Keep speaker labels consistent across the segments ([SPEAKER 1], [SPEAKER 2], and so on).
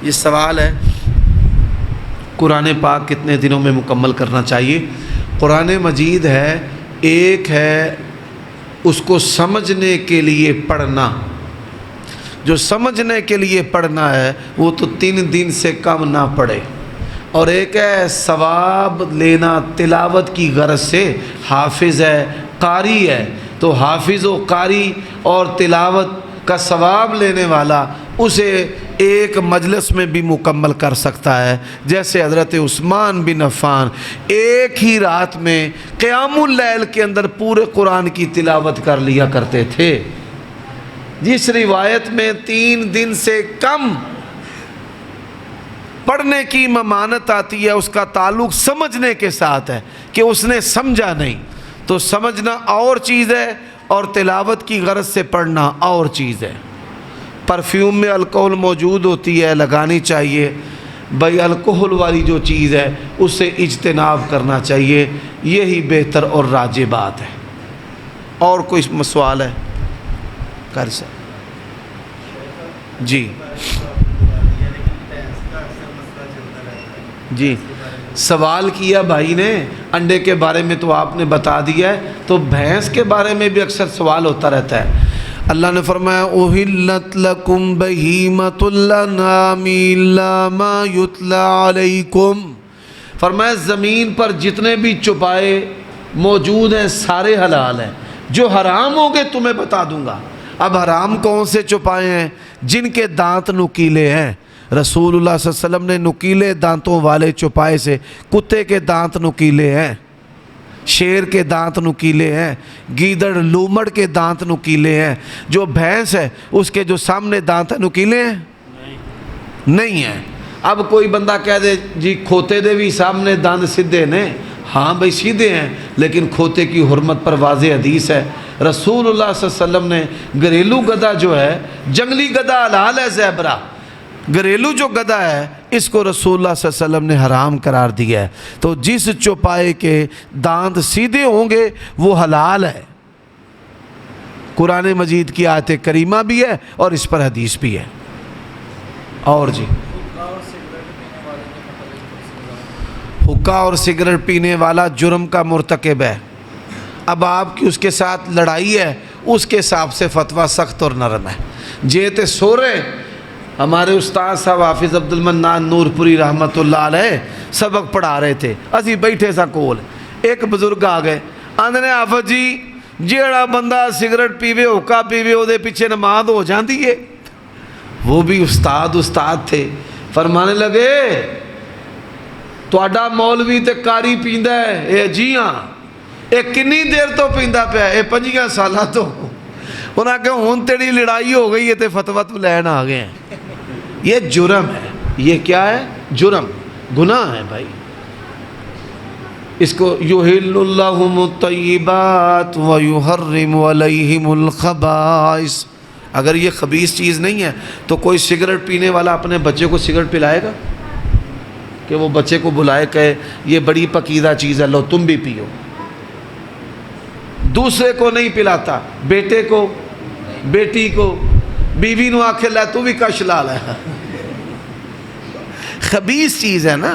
[SPEAKER 1] یہ سوال ہے قرآن پاک کتنے دنوں میں مکمل کرنا چاہیے؟ قرآن مجید ہے، ایک ہے اس کو سمجھنے کے لیے پڑھنا، جو سمجھنے کے لیے پڑھنا ہے وہ تو 3 دن سے کم نہ پڑھے، اور ایک ہے ثواب لینا تلاوت کی غرض سے، حافظ ہے، قاری ہے، تو حافظ و قاری اور تلاوت کا ثواب لینے والا اسے ایک مجلس میں بھی مکمل کر سکتا ہے، جیسے حضرت عثمان بن عفان ایک ہی رات میں قیام اللیل کے اندر پورے قرآن کی تلاوت کر لیا کرتے تھے۔ جس روایت میں 3 دن سے کم پڑھنے کی ممانت آتی ہے اس کا تعلق سمجھنے کے ساتھ ہے کہ اس نے سمجھا نہیں، تو سمجھنا اور چیز ہے اور تلاوت کی غرض سے پڑھنا اور چیز ہے۔ پرفیوم میں الکحل موجود ہوتی ہے، لگانی چاہیے، بھائی الکحل والی جو چیز ہے اس سے اجتناب کرنا چاہیے، یہی بہتر اور راجح بات ہے۔ اور کوئی سوال ہے؟ کر سکتے جی جی سوال کیا بھائی نے، انڈے کے بارے میں تو آپ نے بتا دیا ہے، تو بھینس کے بارے میں بھی اکثر سوال ہوتا رہتا ہے۔ اللہ نے فرمایا اُحِلَّتْ لَكُمْ بَهِیمَةُ الْأَنْعَامِ إِلَّا مَا يُتْلَىٰ عَلَيْكُمْ، فرمایا زمین پر جتنے بھی چوپائے موجود ہیں سارے حلال ہیں، جو حرام ہوں گے تمہیں بتا دوں گا۔ اب حرام کون سے چوپائے ہیں؟ جن کے دانت نکیلے ہیں۔ رسول اللہ صلی اللہ علیہ وسلم نے نکیلے دانتوں والے چوپائے سے، کتے کے دانت نکیلے ہیں، شیر کے دانت نکیلے ہیں، گیدڑ لومڑ کے دانت نکیلے ہیں، جو بھینس ہے اس کے جو سامنے دانت ہیں نکیلے ہیں؟ نہیں ہیں۔ اب کوئی بندہ کہہ دے جی کھوتے دے بھی سامنے دانت سیدھے نے، ہاں بھائی سیدھے ہیں، لیکن کھوتے کی حرمت پر واضح حدیث ہے۔ رسول اللہ صلی اللہ علیہ وسلم نے گھریلو گدھا جو ہے، جنگلی گدھا حلال ہے زیبرا، گھریلو جو گدھا ہے اس کو رسول اللہ صلی اللہ علیہ وسلم نے حرام قرار دیا ہے۔ تو جس چوپائے کے دانت سیدھے ہوں گے وہ حلال ہے۔ قرآن مجید کی آیت کریمہ بھی ہے اور اس پر حدیث بھی ہے۔ اور جی حقہ اور سگریٹ پینے والا جرم کا مرتکب ہے۔ اب آپ کی اس کے ساتھ لڑائی ہے، اس کے حساب سے فتویٰ سخت اور نرم ہے۔ جیتے سورے ہمارے استاد صاحب حافظ عبد المنان نور پوری رحمت اللہ علیہ سبق پڑھا رہے تھے، اسی بیٹھے سا کول ایک بزرگ آ گئے، آندھنے حافظ جی جیڑا بندہ سگریٹ پیوے حقہ پیوے وہ دے پیچھے نماز ہو جاندی ہے۔ وہ بھی استاد تھے، فرمانے لگے تواڈا مولوی تے قاری پیندا ہے، اے جی ہاں، اے کنی دیر تو پیندا پیا؟ اے 5 سالاں تو۔ انہاں کہ ہن تیری لڑائی ہو گئی ہے تے فتویٰ تو لین آ گئے ہیں۔ یہ جرم ہے، یہ کیا ہے؟ جرم، گناہ ہے بھائی۔ اس کو یحل اللہم الطیبات ویحرم علیہم الخبائث، اگر یہ خبیث چیز نہیں ہے تو کوئی سگریٹ پینے والا اپنے بچے کو سگریٹ پلائے گا کہ وہ بچے کو بلائے کہ یہ بڑی پکیزہ چیز ہے لو تم بھی پیو؟ دوسرے کو نہیں پلاتا، بیٹے کو، بیٹی کو، بیوی نو آکھے لے تو بھی کش لا لے، خبیث چیز ہے نا،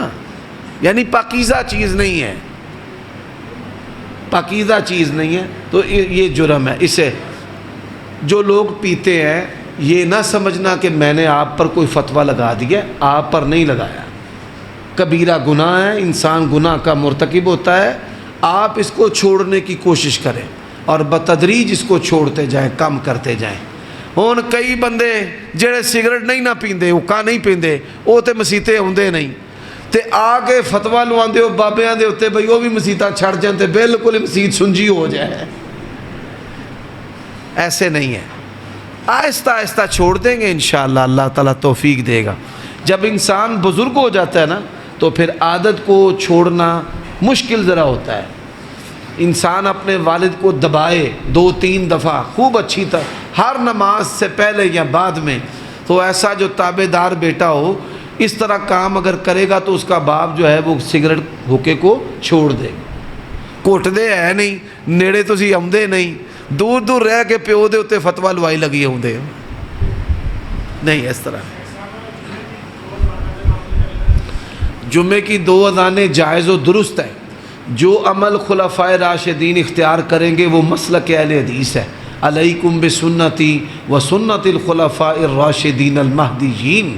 [SPEAKER 1] یعنی پاکیزہ چیز نہیں ہے، پاکیزہ چیز نہیں ہے، تو یہ جرم ہے۔ اسے جو لوگ پیتے ہیں یہ نہ سمجھنا کہ میں نے آپ پر کوئی فتویٰ لگا دیا، آپ پر نہیں لگایا، کبیرہ گناہ ہے، انسان گناہ کا مرتکب ہوتا ہے۔ آپ اس کو چھوڑنے کی کوشش کریں اور بتدریج اس کو چھوڑتے جائیں، کم کرتے جائیں۔ ہون کئی بندے جڑے سگریٹ نہیں نہ پیندے، حقہ نہیں پیندے، وہ تے مسیتے ہوندے نہیں، تے آ کے فتویٰ لواندے ہو بابیاں دے ہوتے بھئی وہ بھی مسیتاں چھڑ جائیں تے بالکل مسیت سنجی ہو جائے۔ ایسے نہیں ہے، آہستہ آہستہ چھوڑ دیں گے انشاءاللہ، اللہ تعالیٰ توفیق دے گا۔ جب انسان بزرگ ہو جاتا ہے نا تو پھر عادت کو چھوڑنا مشکل ذرا ہوتا ہے۔ انسان اپنے والد کو دبائے 2-3 دفعہ خوب اچھی طرح ہر نماز سے پہلے یا بعد میں، تو ایسا جو تابع دار بیٹا ہو اس طرح کام اگر کرے گا تو اس کا باپ جو ہے وہ سگریٹ حقے کو چھوڑ دے گا۔ کوٹ دے ہے نہیں، نیڑے تو سی آمدے نہیں، دور دور رہ کے پیو دے ہوتے فتویٰ لوائی لگی ہوندے نہیں، اس طرح جمعے کی 2 اذانیں جائز و درست ہے. جو عمل خلفائے راشدین اختیار کریں گے وہ مسلک اہل حدیث ہے. علیکم بسنتی و سنت الخلفاء الراشدین المہدیین.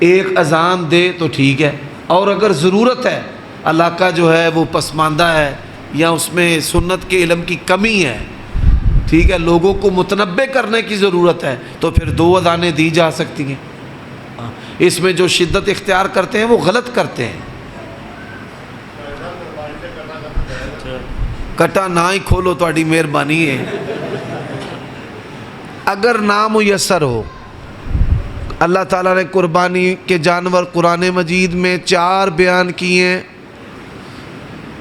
[SPEAKER 1] ایک اذان دے تو ٹھیک ہے، اور اگر ضرورت ہے، علاقہ جو ہے وہ پسماندہ ہے یا اس میں سنت کے علم کی کمی ہے، ٹھیک ہے، لوگوں کو متنبع کرنے کی ضرورت ہے، تو پھر 2 اذانیں دی جا سکتی ہیں. اس میں جو شدت اختیار کرتے ہیں وہ غلط کرتے ہیں. کٹا نہ ہی کھولو، تہاڈی مہربانی ہے. اگر نامیسر ہو، اللہ تعالیٰ نے قربانی کے جانور قرآن مجید میں 4 بیان کیے ہیں.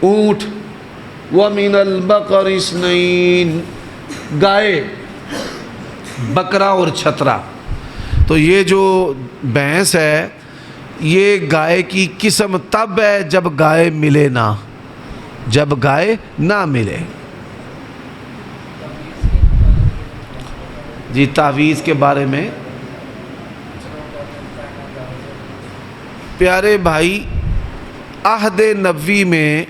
[SPEAKER 1] اونٹ، وَمِنَ الْبَقَرِ اثْنَيْنِ، گائے، بکرا اور چھترا. تو یہ جو بھینس ہے یہ گائے کی قسم تب ہے جب گائے ملے نہ، جب گائے نہ ملے. جی تعویذ کے بارے میں پیارے بھائی، عہد نبوی میں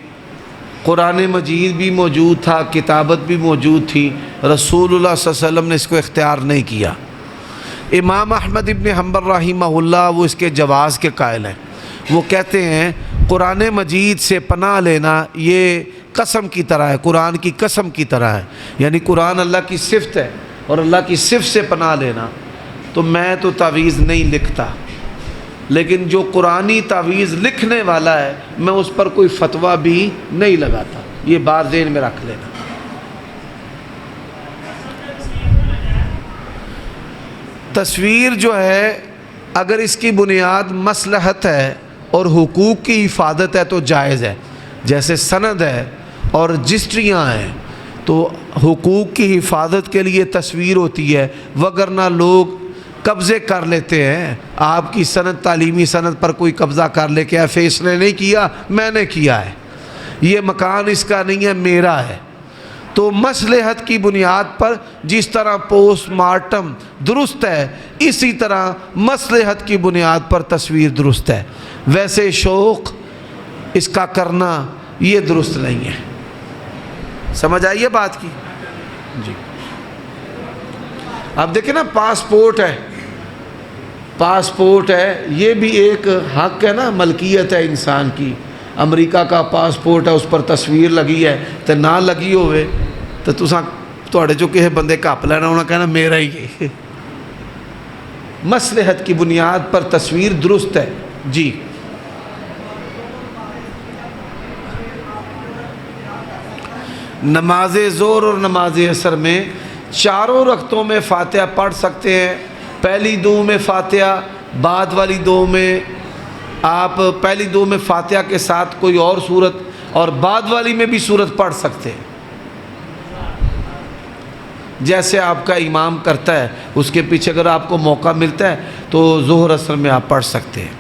[SPEAKER 1] قرآن مجید بھی موجود تھا، کتابت بھی موجود تھی، رسول اللہ صلی اللہ علیہ وسلم نے اس کو اختیار نہیں کیا. امام احمد ابن حنبل رحمہ اللہ وہ اس کے جواز کے قائل ہیں. وہ کہتے ہیں قرآن مجید سے پناہ لینا یہ قسم کی طرح ہے، قرآن کی قسم کی طرح ہے. یعنی قرآن اللہ کی صفت ہے، اور اللہ کی صفت سے پناہ لینا. تو میں تو تعویذ نہیں لکھتا، لیکن جو قرآنی تعویذ لکھنے والا ہے میں اس پر کوئی فتویٰ بھی نہیں لگاتا. یہ بات ذہن میں رکھ لینا. تصویر جو ہے اگر اس کی بنیاد مصلحت ہے اور حقوق کی حفاظت ہے تو جائز ہے. جیسے سند ہے اور رجسٹریاں ہیں تو حقوق کی حفاظت کے لیے تصویر ہوتی ہے، وگرنہ لوگ قبضے کر لیتے ہیں. آپ کی سند، تعلیمی سند پر کوئی قبضہ کر لے کے فیصلے نہیں کیا، میں نے کیا ہے، یہ مکان اس کا نہیں ہے، میرا ہے. تو مصلحت کی بنیاد پر جس طرح پوسٹ مارٹم درست ہے، اسی طرح مصلحت کی بنیاد پر تصویر درست ہے. ویسے شوق اس کا کرنا یہ درست نہیں ہے. سمجھ آئیے بات کی؟ جی اب دیکھیں نا، پاسپورٹ ہے، پاسپورٹ ہے، یہ بھی ایک حق ہے نا، ملکیت ہے انسان کی. امریکہ کا پاسپورٹ ہے، اس پر تصویر لگی ہے، تو نہ لگی ہوئے تو تھوڑے جو کسی بندے کپ لینا انہیں کہنا میرا ہی ہے. مصلحت کی بنیاد پر تصویر درست ہے. جی نماز ظہر اور نماز عصر میں 4 رکعتوں میں فاتحہ پڑھ سکتے ہیں. پہلی 2 میں فاتحہ، بعد والی 2 میں آپ پہلی 2 میں فاتحہ کے ساتھ کوئی اور سورت، اور بعد والی میں بھی سورت پڑھ سکتے ہیں. جیسے آپ کا امام کرتا ہے اس کے پیچھے اگر آپ کو موقع ملتا ہے تو ظہر عصر میں آپ پڑھ سکتے ہیں.